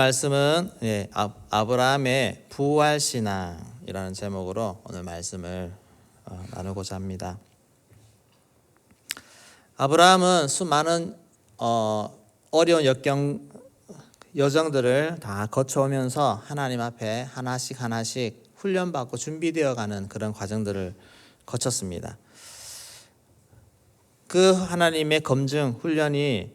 말씀은 아브라함의 부활신앙이라는 제목으로 오늘 말씀을 나누고자 합니다. 아브라함은 수많은 어려운 여정들을 다 거쳐오면서 하나님 앞에 하나씩 훈련받고 준비되어가는 그런 과정들을 거쳤습니다. 그 하나님의 검증, 훈련이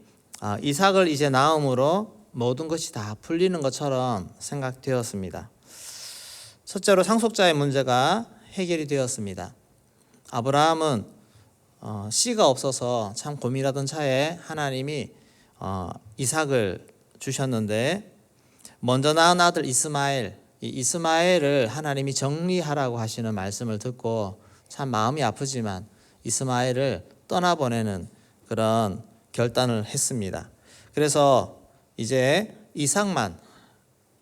이삭을 이제 낳음으로 모든 것이 다 풀리는 것처럼 생각되었습니다. 첫째로 상속자의 문제가 해결이 되었습니다. 아브라함은 씨가 없어서 참 고민하던 차에 하나님이 이삭을 주셨는데 먼저 낳은 아들 이스마엘을 하나님이 정리하라고 하시는 말씀을 듣고 참 마음이 아프지만 이스마엘을 떠나보내는 그런 결단을 했습니다. 그래서 이제 이삭만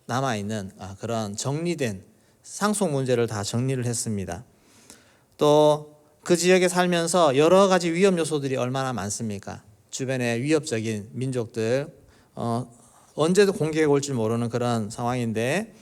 남아있는 그런 정리된 상속 문제를 다 정리를 했습니다. 또 그 지역에 살면서 여러 가지 위험 요소들이 얼마나 많습니까? 주변에 위협적인 민족들 언제도 공격해 올지 모르는 그런 상황인데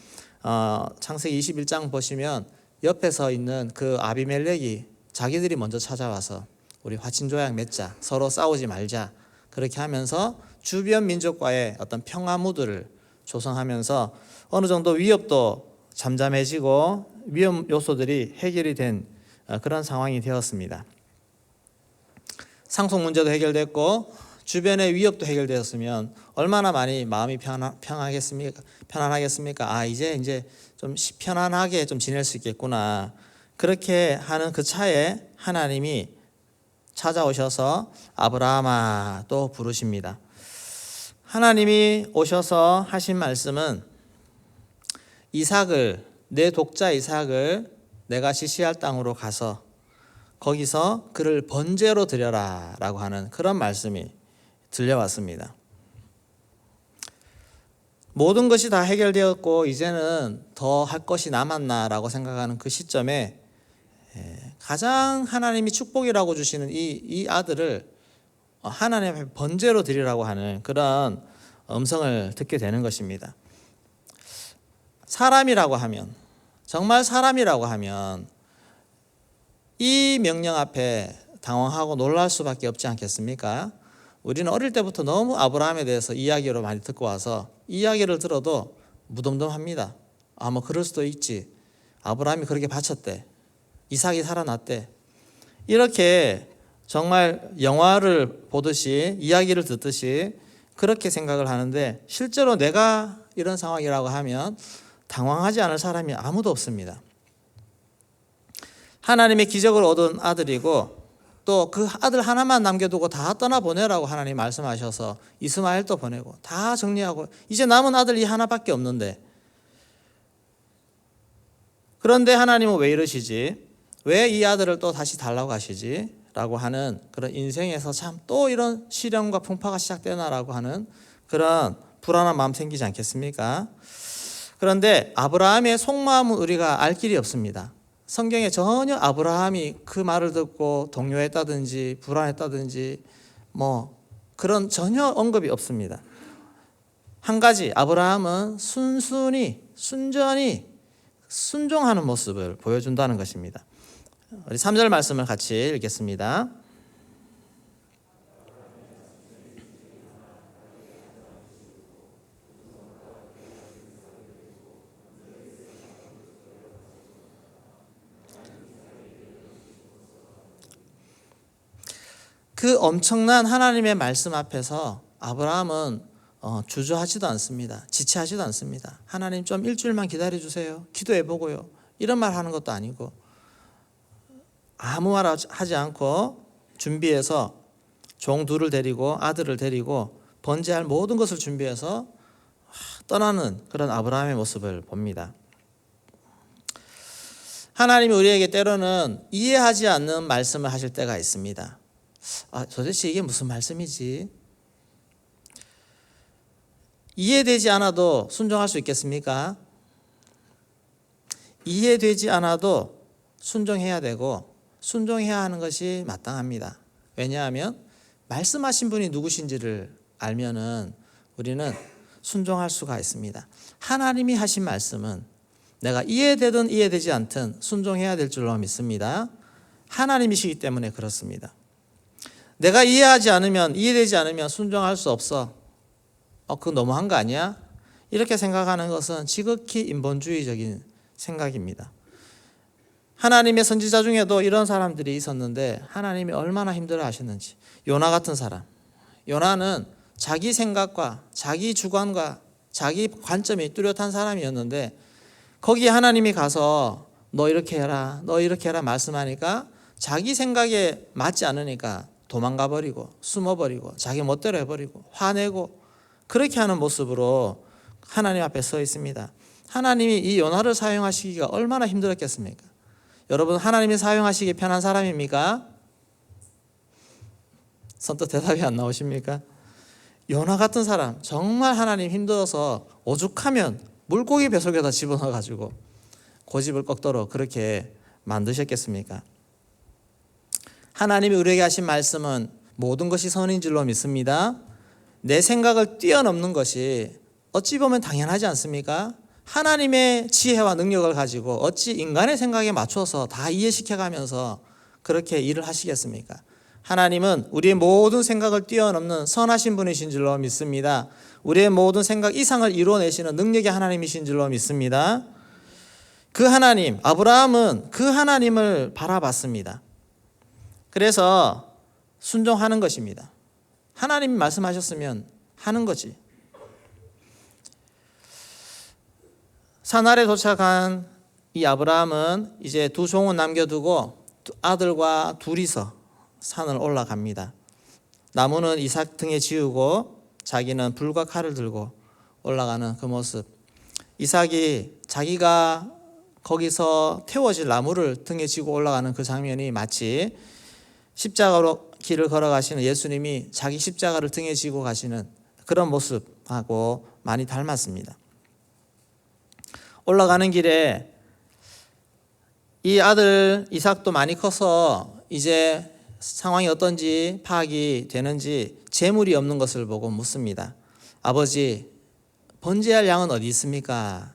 창세기 21장 보시면 옆에 서 있는 그 아비멜렉이 자기들이 먼저 찾아와서 우리 화친조약 맺자, 서로 싸우지 말자, 그렇게 하면서 주변 민족과의 어떤 평화 무드를 조성하면서 어느 정도 위협도 잠잠해지고 위험 요소들이 해결이 된 그런 상황이 되었습니다. 상속 문제도 해결됐고 주변의 위협도 해결되었으면 얼마나 많이 마음이 편안하겠습니까? 이제 좀 편안하게 좀 지낼 수 있겠구나. 그렇게 하는 그 차에 하나님이 찾아오셔서 아브라함아 또 부르십니다. 하나님이 오셔서 하신 말씀은 내 독자 이삭을 내가 지시할 땅으로 가서 거기서 그를 번제로 드려라 라고 하는 그런 말씀이 들려왔습니다. 모든 것이 다 해결되었고 이제는 더 할 것이 남았나 라고 생각하는 그 시점에 가장 하나님이 축복이라고 주시는 이 아들을 하나님 앞에 번제로 드리라고 하는 그런 음성을 듣게 되는 것입니다. 정말 사람이라고 하면 이 명령 앞에 당황하고 놀랄 수밖에 없지 않겠습니까? 우리는 어릴 때부터 너무 아브라함에 대해서 이야기로 많이 듣고 와서 이야기를 들어도 무덤덤합니다. 뭐 그럴 수도 있지. 아브라함이 그렇게 바쳤대. 이삭이 살아났대. 이렇게 정말 영화를 보듯이 이야기를 듣듯이 그렇게 생각을 하는데 실제로 내가 이런 상황이라고 하면 당황하지 않을 사람이 아무도 없습니다. 하나님의 기적을 얻은 아들이고 또 그 아들 하나만 남겨두고 다 떠나보내라고 하나님 말씀하셔서 이스마엘도 보내고 다 정리하고 이제 남은 아들이 하나밖에 없는데 그런데 하나님은 왜 이러시지? 왜 이 아들을 또 다시 달라고 하시지? 라고 하는 그런 인생에서 참 또 이런 시련과 풍파가 시작되나라고 하는 그런 불안한 마음 생기지 않겠습니까? 그런데 아브라함의 속마음은 우리가 알 길이 없습니다. 성경에 전혀 아브라함이 그 말을 듣고 동요했다든지 불안했다든지 그런 전혀 언급이 없습니다. 한 가지, 아브라함은 순전히 순종하는 모습을 보여준다는 것입니다. 우리 3절 말씀을 같이 읽겠습니다. 그 엄청난 하나님의 말씀 앞에서 아브라함은 주저하지도 않습니다. 지체하지도 않습니다. 하나님 좀 일주일만 기다려주세요. 기도해보고요. 이런 말 하는 것도 아니고 아무 말 하지 않고 준비해서 종 둘을 데리고 아들을 데리고 번제할 모든 것을 준비해서 떠나는 그런 아브라함의 모습을 봅니다. 하나님이 우리에게 때로는 이해하지 않는 말씀을 하실 때가 있습니다. 도대체 이게 무슨 말씀이지? 이해되지 않아도 순종할 수 있겠습니까? 이해되지 않아도 순종해야 되고 순종해야 하는 것이 마땅합니다. 왜냐하면 말씀하신 분이 누구신지를 알면은 우리는 순종할 수가 있습니다. 하나님이 하신 말씀은 내가 이해되든 이해되지 않든 순종해야 될 줄로 믿습니다. 하나님이시기 때문에 그렇습니다. 내가 이해되지 않으면 순종할 수 없어. 그거 너무한 거 아니야? 이렇게 생각하는 것은 지극히 인본주의적인 생각입니다. 하나님의 선지자 중에도 이런 사람들이 있었는데 하나님이 얼마나 힘들어 하셨는지. 요나 같은 사람. 요나는 자기 생각과 자기 주관과 자기 관점이 뚜렷한 사람이었는데 거기에 하나님이 가서 너 이렇게 해라, 너 이렇게 해라 말씀하니까 자기 생각에 맞지 않으니까 도망가 버리고 숨어버리고 자기 멋대로 해버리고 화내고 그렇게 하는 모습으로 하나님 앞에 서 있습니다. 하나님이 이 요나를 사용하시기가 얼마나 힘들었겠습니까? 여러분, 하나님이 사용하시기 편한 사람입니까? 선뜻 대답이 안 나오십니까? 요나 같은 사람 정말 하나님 힘들어서 오죽하면 물고기 뱃속에다 집어넣어가지고 고집을 꺾도록 그렇게 만드셨겠습니까? 하나님이 우리에게 하신 말씀은 모든 것이 선인 줄로 믿습니다. 내 생각을 뛰어넘는 것이 어찌 보면 당연하지 않습니까? 하나님의 지혜와 능력을 가지고 어찌 인간의 생각에 맞춰서 다 이해시켜가면서 그렇게 일을 하시겠습니까? 하나님은 우리의 모든 생각을 뛰어넘는 선하신 분이신 줄로 믿습니다. 우리의 모든 생각 이상을 이루어내시는 능력의 하나님이신 줄로 믿습니다. 그 하나님, 아브라함은 그 하나님을 바라봤습니다. 그래서 순종하는 것입니다. 하나님이 말씀하셨으면 하는 거지. 산 아래 도착한 이 아브라함은 이제 두 종은 남겨두고 아들과 둘이서 산을 올라갑니다. 나무는 이삭 등에 지우고 자기는 불과 칼을 들고 올라가는 그 모습. 이삭이 자기가 거기서 태워질 나무를 등에 지고 올라가는 그 장면이 마치 십자가로 길을 걸어가시는 예수님이 자기 십자가를 등에 지고 가시는 그런 모습하고 많이 닮았습니다. 올라가는 길에 이 아들 이삭도 많이 커서 이제 상황이 어떤지 파악이 되는지 재물이 없는 것을 보고 묻습니다. 아버지, 번제할 양은 어디 있습니까?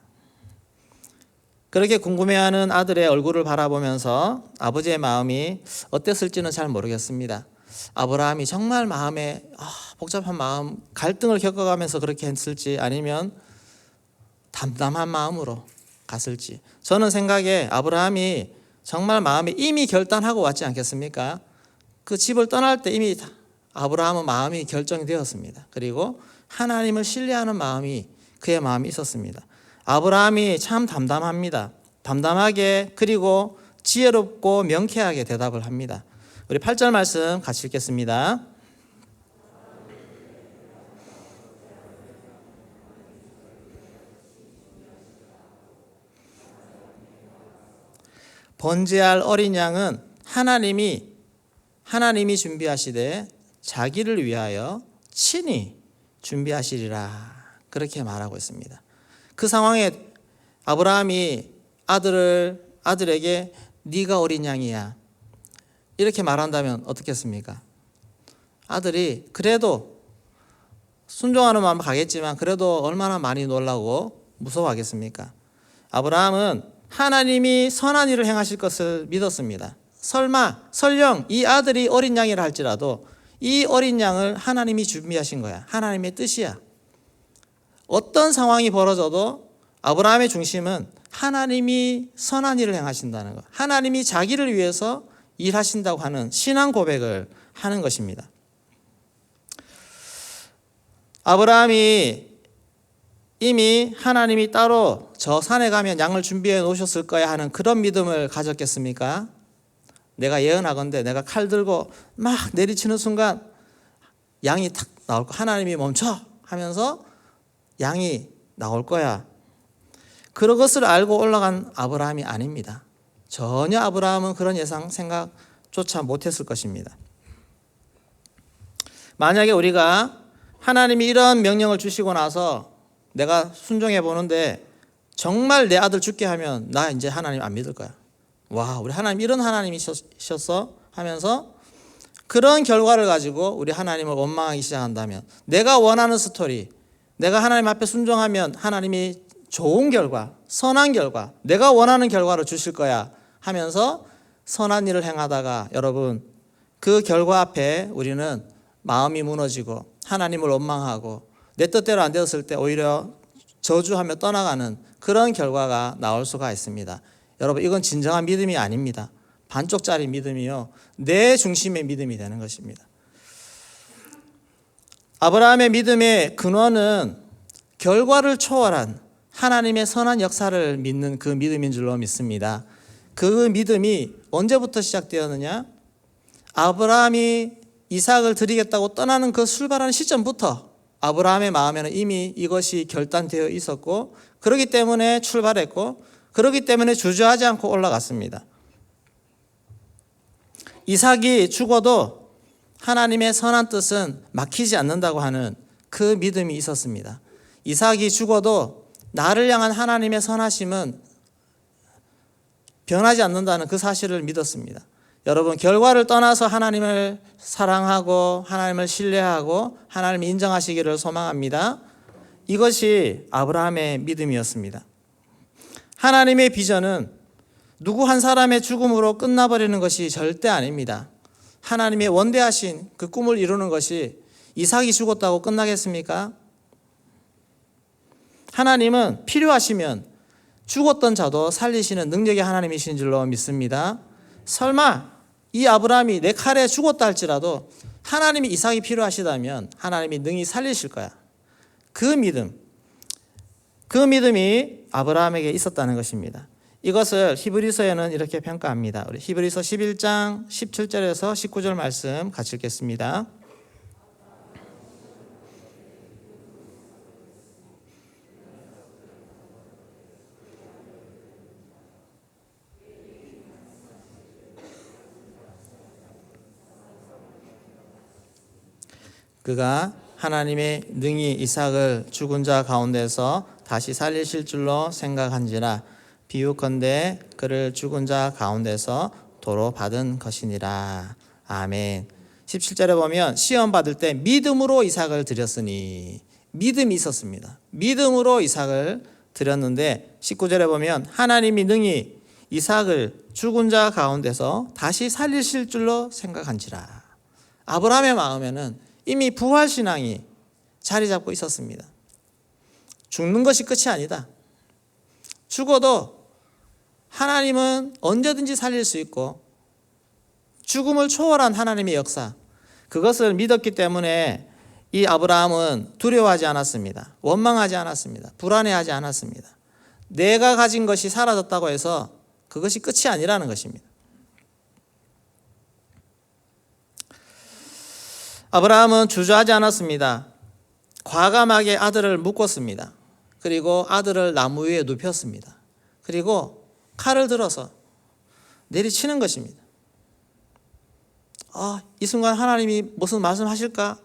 그렇게 궁금해하는 아들의 얼굴을 바라보면서 아버지의 마음이 어땠을지는 잘 모르겠습니다. 아브라함이 정말 마음에 복잡한 마음, 갈등을 겪어가면서 그렇게 했을지 아니면 담담한 마음으로 갔을지. 저는 생각에 아브라함이 정말 마음에 이미 결단하고 왔지 않겠습니까? 그 집을 떠날 때 이미 아브라함은 마음이 결정되었습니다. 그리고 하나님을 신뢰하는 마음이 그의 마음이 있었습니다. 아브라함이 참 담담합니다. 담담하게 그리고 지혜롭고 명쾌하게 대답을 합니다. 우리 8절 말씀 같이 읽겠습니다. 번제할 어린 양은 하나님이 준비하시되 자기를 위하여 친히 준비하시리라 그렇게 말하고 있습니다. 그 상황에 아브라함이 아들에게 네가 어린 양이야 이렇게 말한다면 어떻겠습니까? 아들이 그래도 순종하는 마음 가겠지만 그래도 얼마나 많이 놀라고 무서워하겠습니까? 아브라함은 하나님이 선한 일을 행하실 것을 믿었습니다. 설령 이 아들이 어린 양이라 할지라도 이 어린 양을 하나님이 준비하신 거야. 하나님의 뜻이야. 어떤 상황이 벌어져도 아브라함의 중심은 하나님이 선한 일을 행하신다는 것, 하나님이 자기를 위해서 일하신다고 하는 신앙 고백을 하는 것입니다. 아브라함이 이미 하나님이 따로 저 산에 가면 양을 준비해 놓으셨을 거야 하는 그런 믿음을 가졌겠습니까? 내가 예언하건대 내가 칼 들고 막 내리치는 순간 양이 탁 나올 거야. 하나님이 멈춰 하면서 양이 나올 거야. 그런 것을 알고 올라간 아브라함이 아닙니다. 전혀 아브라함은 그런 생각조차 못했을 것입니다. 만약에 우리가 하나님이 이런 명령을 주시고 나서 내가 순종해 보는데 정말 내 아들 죽게 하면 나 이제 하나님 안 믿을 거야. 와, 우리 하나님 이런 하나님이셨어? 하면서 그런 결과를 가지고 우리 하나님을 원망하기 시작한다면 내가 원하는 스토리, 내가 하나님 앞에 순종하면 하나님이 좋은 결과, 선한 결과, 내가 원하는 결과를 주실 거야 하면서 선한 일을 행하다가 여러분 그 결과 앞에 우리는 마음이 무너지고 하나님을 원망하고 내 뜻대로 안 되었을 때 오히려 저주하며 떠나가는 그런 결과가 나올 수가 있습니다. 여러분 이건 진정한 믿음이 아닙니다. 반쪽짜리 믿음이요, 내 중심의 믿음이 되는 것입니다. 아브라함의 믿음의 근원은 결과를 초월한 하나님의 선한 역사를 믿는 그 믿음인 줄로 믿습니다. 그 믿음이 언제부터 시작되었느냐? 아브라함이 이삭을 드리겠다고 떠나는 그 출발하는 시점부터 아브라함의 마음에는 이미 이것이 결단되어 있었고, 그렇기 때문에 출발했고, 그렇기 때문에 주저하지 않고 올라갔습니다. 이삭이 죽어도 하나님의 선한 뜻은 막히지 않는다고 하는 그 믿음이 있었습니다. 이삭이 죽어도 나를 향한 하나님의 선하심은 변하지 않는다는 그 사실을 믿었습니다. 여러분, 결과를 떠나서 하나님을 사랑하고 하나님을 신뢰하고 하나님을 인정하시기를 소망합니다. 이것이 아브라함의 믿음이었습니다. 하나님의 비전은 누구 한 사람의 죽음으로 끝나버리는 것이 절대 아닙니다. 하나님의 원대하신 그 꿈을 이루는 것이 이삭이 죽었다고 끝나겠습니까? 하나님은 필요하시면 죽었던 자도 살리시는 능력의 하나님이신 줄로 믿습니다. 설마 이 아브라함이 내 칼에 죽었다 할지라도 하나님이 이삭이 필요하시다면 하나님이 능히 살리실 거야. 그 믿음이 아브라함에게 있었다는 것입니다. 이것을 히브리서에는 이렇게 평가합니다. 우리 히브리서 11장 17절에서 19절 말씀 같이 읽겠습니다. 그가 하나님의 능히 이삭을 죽은 자 가운데서 다시 살리실 줄로 생각한지라 비유컨대 그를 죽은 자 가운데서 도로 받은 것이니라. 아멘. 17절에 보면 시험 받을 때 믿음으로 이삭을 드렸으니, 믿음이 있었습니다. 믿음으로 이삭을 드렸는데 19절에 보면 하나님이 능히 이삭을 죽은 자 가운데서 다시 살리실 줄로 생각한지라. 아브라함의 마음에는 이미 부활신앙이 자리 잡고 있었습니다. 죽는 것이 끝이 아니다. 죽어도 하나님은 언제든지 살릴 수 있고 죽음을 초월한 하나님의 역사, 그것을 믿었기 때문에 이 아브라함은 두려워하지 않았습니다. 원망하지 않았습니다. 불안해하지 않았습니다. 내가 가진 것이 사라졌다고 해서 그것이 끝이 아니라는 것입니다. 아브라함은 주저하지 않았습니다. 과감하게 아들을 묶었습니다. 그리고 아들을 나무 위에 눕혔습니다. 그리고 칼을 들어서 내리치는 것입니다. 이 순간 하나님이 무슨 말씀하실까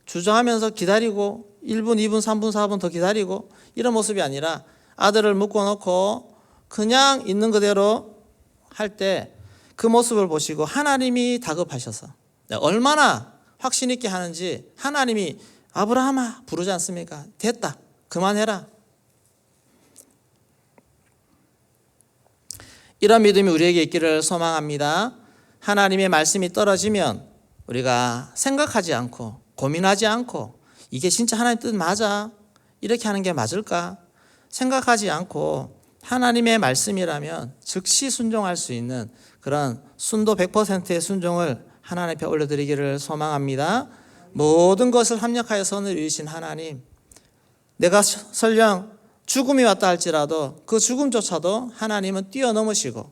주저하면서 기다리고 1분, 2분, 3분, 4분 더 기다리고 이런 모습이 아니라 아들을 묶어놓고 그냥 있는 그대로 할 때 그 모습을 보시고 하나님이 다급하셔서 얼마나 확신 있게 하는지 하나님이 아브라함아 부르지 않습니까? 됐다, 그만해라. 이런 믿음이 우리에게 있기를 소망합니다. 하나님의 말씀이 떨어지면 우리가 생각하지 않고 고민하지 않고 이게 진짜 하나님 뜻 맞아? 이렇게 하는 게 맞을까? 생각하지 않고 하나님의 말씀이라면 즉시 순종할 수 있는 그런 순도 100%의 순종을 하나님 앞에 올려드리기를 소망합니다. 모든 것을 합력하여 선을 이루신 하나님, 내가 설령 죽음이 왔다 할지라도 그 죽음조차도 하나님은 뛰어넘으시고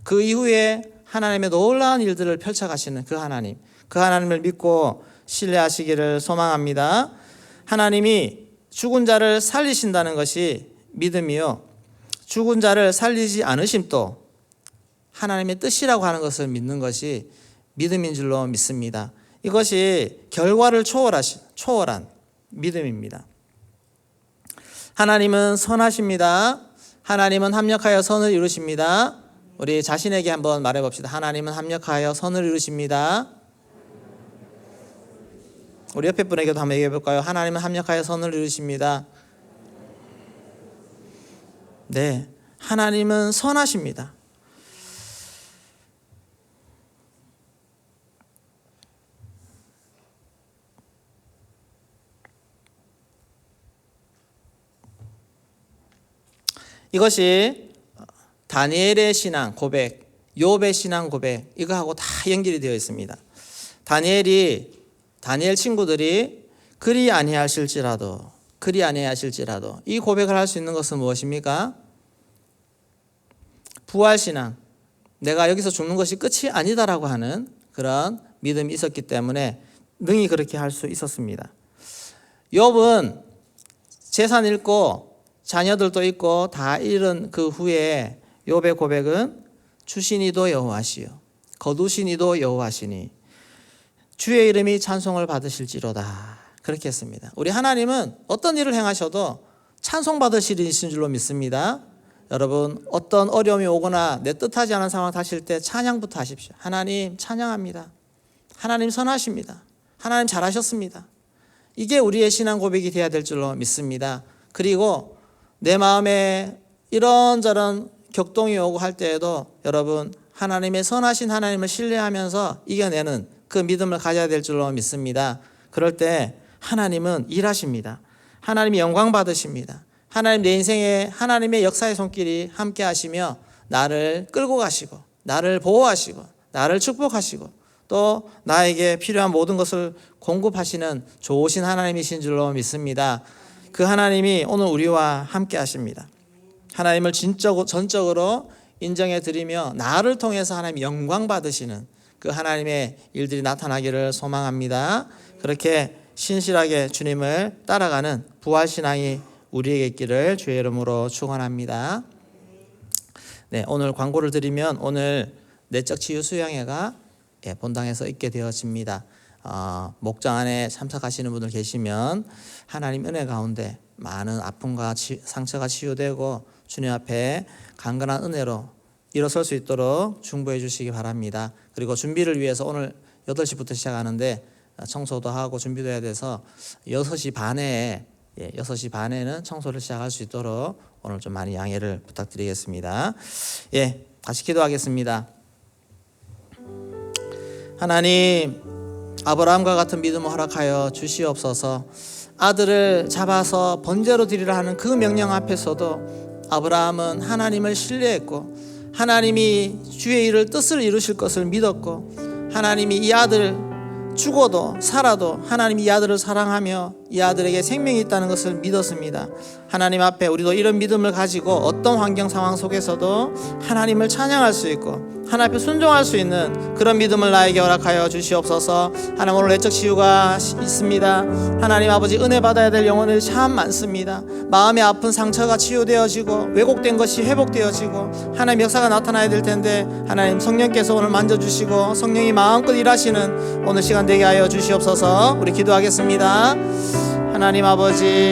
그 이후에 하나님의 놀라운 일들을 펼쳐가시는 그 하나님을 믿고 신뢰하시기를 소망합니다. 하나님이 죽은 자를 살리신다는 것이 믿음이요, 죽은 자를 살리지 않으심도 하나님의 뜻이라고 하는 것을 믿는 것이 믿음인 줄로 믿습니다. 이것이 결과를 초월한 믿음입니다. 하나님은 선하십니다. 하나님은 합력하여 선을 이루십니다. 우리 자신에게 한번 말해봅시다. 하나님은 합력하여 선을 이루십니다. 우리 옆에 분에게도 한번 얘기해 볼까요? 하나님은 합력하여 선을 이루십니다. 네, 하나님은 선하십니다. 이것이 다니엘의 신앙 고백, 욥의 신앙 고백, 이거하고 다 연결이 되어 있습니다. 다니엘 친구들이 그리 아니하실지라도 이 고백을 할 수 있는 것은 무엇입니까? 부활신앙, 내가 여기서 죽는 것이 끝이 아니다라고 하는 그런 믿음이 있었기 때문에 능히 그렇게 할 수 있었습니다. 욥은 재산 잃고 자녀들도 있고 다 잃은 그 후에 욥의 고백은 주시니도 여호와시요 거두시니도 여호와시니 주의 이름이 찬송을 받으실지로다, 그렇게 했습니다. 우리 하나님은 어떤 일을 행하셔도 찬송 받으시리신 줄로 믿습니다. 여러분, 어떤 어려움이 오거나 내 뜻하지 않은 상황 닥칠 때 찬양부터 하십시오. 하나님 찬양합니다. 하나님 선하십니다. 하나님 잘하셨습니다. 이게 우리의 신앙 고백이 되어야 될 줄로 믿습니다. 그리고 내 마음에 이런저런 격동이 오고 할 때에도 여러분, 하나님의 선하신 하나님을 신뢰하면서 이겨내는 그 믿음을 가져야 될 줄로 믿습니다. 그럴 때 하나님은 일하십니다. 하나님이 영광 받으십니다. 하나님, 내 인생에 하나님의 역사의 손길이 함께 하시며 나를 끌고 가시고 나를 보호하시고 나를 축복하시고 또 나에게 필요한 모든 것을 공급하시는 좋으신 하나님이신 줄로 믿습니다. 그 하나님이 오늘 우리와 함께 하십니다. 하나님을 전적으로 인정해 드리며 나를 통해서 하나님 영광 받으시는 그 하나님의 일들이 나타나기를 소망합니다. 그렇게 신실하게 주님을 따라가는 부활신앙이 우리에게 있기를 주의 이름으로 축원합니다. 네, 오늘 광고를 드리면 오늘 내적 치유 수양회가 본당에서 있게 되어집니다. 목장 안에 참석하시는 분들 계시면 하나님 은혜 가운데 많은 아픔과 상처가 치유되고 주님 앞에 강건한 은혜로 일어설 수 있도록 중보해 주시기 바랍니다. 그리고 준비를 위해서 오늘 8시부터 시작하는데 청소도 하고 준비도 해야 돼서 6시 반에는 청소를 시작할 수 있도록 오늘 좀 많이 양해를 부탁드리겠습니다. 다시 기도하겠습니다. 하나님, 아브라함과 같은 믿음을 허락하여 주시옵소서. 아들을 잡아서 번제로 드리라 하는 그 명령 앞에서도 아브라함은 하나님을 신뢰했고 하나님이 주의 일을 뜻을 이루실 것을 믿었고 하나님이 이 아들 죽어도 살아도 하나님이 이 아들을 사랑하며 이 아들에게 생명이 있다는 것을 믿었습니다. 하나님 앞에 우리도 이런 믿음을 가지고 어떤 환경 상황 속에서도 하나님을 찬양할 수 있고 하나님 앞에 순종할 수 있는 그런 믿음을 나에게 허락하여 주시옵소서. 하나님, 오늘 내적 치유가 있습니다. 하나님 아버지, 은혜 받아야 될 영혼들이 참 많습니다. 마음의 아픈 상처가 치유되어지고 왜곡된 것이 회복되어지고 하나님 역사가 나타나야 될 텐데 하나님 성령께서 오늘 만져주시고 성령이 마음껏 일하시는 오늘 시간 되게 하여 주시옵소서. 우리 기도하겠습니다. 하나님 아버지,